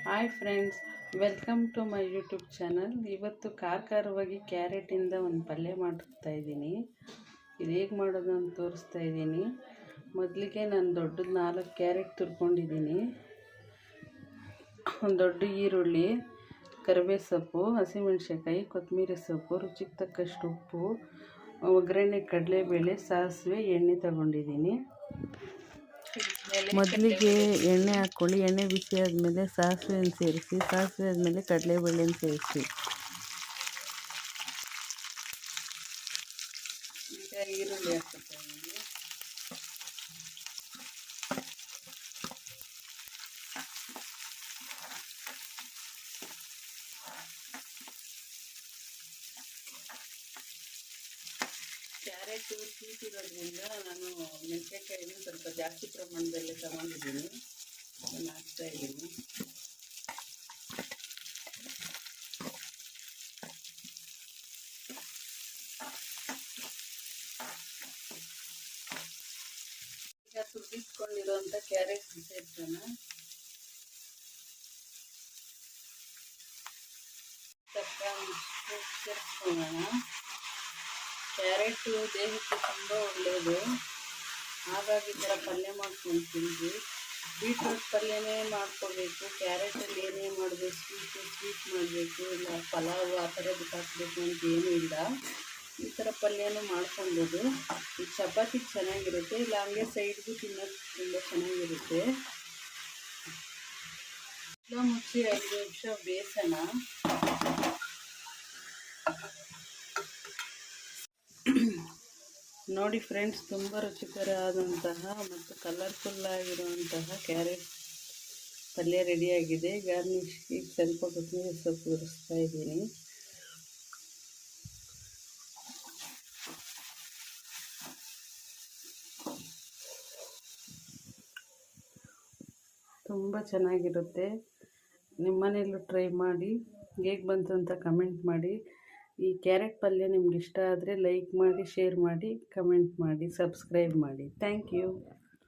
Hi friends, welcome to my YouTube channel. ಇವತ್ತು ಖಾರವಾಗಿ ಕ್ಯಾರೆಟಿಂದ ಒಂದು ಪಲ್ಯ ಮಾಡ್ತಾ ಇದ್ದೀನಿ. ಇದು ಹೇಗೆ ಮಾಡೋದು ಅಂತ ತೋರಿಸ್ತಾ ಇದ್ದೀನಿ. ಮೊದಲಿಗೆ ನಾನು ದೊಡ್ಡದು 4 ಕ್ಯಾರೆಟ್ ತುರ್ಕೊಂಡಿದ್ದೀನಿ. ಒಂದು ದೊಡ್ಡ ಈರುಳ್ಳಿ, ಕರಿಬೇವು ಸೊಪ್ಪು, ಹಸಿಮೆಣಸಿನ್ಕಾಯಿ, ಕೊತ್ತಂಬರಿ ಸೊಪ್ಪು, ರುಚಿಗೆ ತಕ್ಕಷ್ಟು ಉಪ್ಪು, ಒಗ್ಗರಣೆ ಕಡಲೆಬೇಳೆ, ಸಾಸಿವೆ, ಎಣ್ಣೆ ತಗೊಂಡಿದ್ದೀನಿ. ಮೊದಲಿಗೆ ಎಣ್ಣೆ ಹಾಕ್ಕೊಳ್ಳಿ. ಎಣ್ಣೆ ಬಿಸಿ ಆದಮೇಲೆ ಸಾಸಿವೆಯನ್ನು ಸೇರಿಸಿ, ಸಾಸಿವೆ ಆದಮೇಲೆ ಕಡಲೆಬೇಳೆಯನ್ನು ಸೇರಿಸಿ. ಈಗ ಈರುಳ್ಳಿ ಹಾಕ್ತಾ ಇದ್ದೀನಿ. ಕ್ಯಾರೆಟ್ ಸ್ವೀಟ್ ಇರೋದ್ರಿಂದ ನಾನು ಮೆಣಸಿನಕಾಯಿನ ಸ್ವಲ್ಪ ಜಾಸ್ತಿ ಪ್ರಮಾಣದಲ್ಲಿ ತಗೊಂಡಿದ್ದೀನಿ. ಅದನ್ನು ಹಾಕ್ತಾ ಇದ್ದೀನಿ. ಈಗ ತುರಿಸ್ಕೊಂಡಿರೋಂಥ ಕ್ಯಾರೆಟ್ ಸೇರ್ಸೋಣ. ಸೇರಿಸ್ಕೊಳ್ಳೋಣ. ಕ್ಯಾರೆಟು ದೇಹಕ್ಕೆ ತುಂಬ ಒಳ್ಳೆಯದು. ಹಾಗಾಗಿ ಈ ಥರ ಪಲ್ಯ ಮಾಡ್ಕೊಂಡು ತಿಂದು. ಬೀಟ್ರೂಟ್ ಪಲ್ಯನೇ ಮಾಡ್ಕೋಬೇಕು. ಕ್ಯಾರೆಟಲ್ಲಿ ಏನೇ ಮಾಡಬೇಕು, ಸ್ವೀಟ್ ಮಾಡಬೇಕು, ಇಲ್ಲ ಪಲಾವು ಆ ಥರದಕ್ಕೆ ಹಾಕಬೇಕು ಅಂತ ಏನೂ ಇಲ್ಲ. ಈ ಥರ ಪಲ್ಯನೂ ಮಾಡ್ಕೊಬೋದು. ಈ ಚಪಾತಿಗೆ ಚೆನ್ನಾಗಿರುತ್ತೆ, ಇಲ್ಲ ಹಂಗೆ ಸೈಡ್ಗೂ ತಿನ್ನೋಕ್ಕೆ ತುಂಬ ಚೆನ್ನಾಗಿರುತ್ತೆ. ಮುಚ್ಚಿ 5 ನಿಮಿಷ ಬೇಯಿಸೋಣ. ನೋಡಿ ಫ್ರೆಂಡ್ಸ್, ತುಂಬ ರುಚಿಕರವಾದಂತಹ ಮತ್ತು ಕಲರ್ಫುಲ್ ಆಗಿರುವಂತಹ ಕ್ಯಾರೆಟ್ ಪಲ್ಯ ರೆಡಿಯಾಗಿದೆ. ಗಾರ್ನಿಷ್ಗೆ ಸ್ವಲ್ಪ ಕೊತ್ತಂಬರಿ ಸೊಪ್ಪು ಉರಿಸ್ತಾ ಇದ್ದೀನಿ. ತುಂಬ ಚೆನ್ನಾಗಿರುತ್ತೆ. ನಿಮ್ಮನೇಲೂ ಟ್ರೈ ಮಾಡಿ, ಹೇಗೆ ಬಂತು ಅಂತ ಕಮೆಂಟ್ ಮಾಡಿ. ಈ ಕ್ಯಾರೆಟ್ ಪಲ್ಯ ನಿಮ್ಗೆ ಇಷ್ಟ ಆದರೆ ಲೈಕ್ ಮಾಡಿ, ಶೇರ್ ಮಾಡಿ, ಕಮೆಂಟ್ ಮಾಡಿ, ಸಬ್ಸ್ಕ್ರೈಬ್ ಮಾಡಿ. Thank you.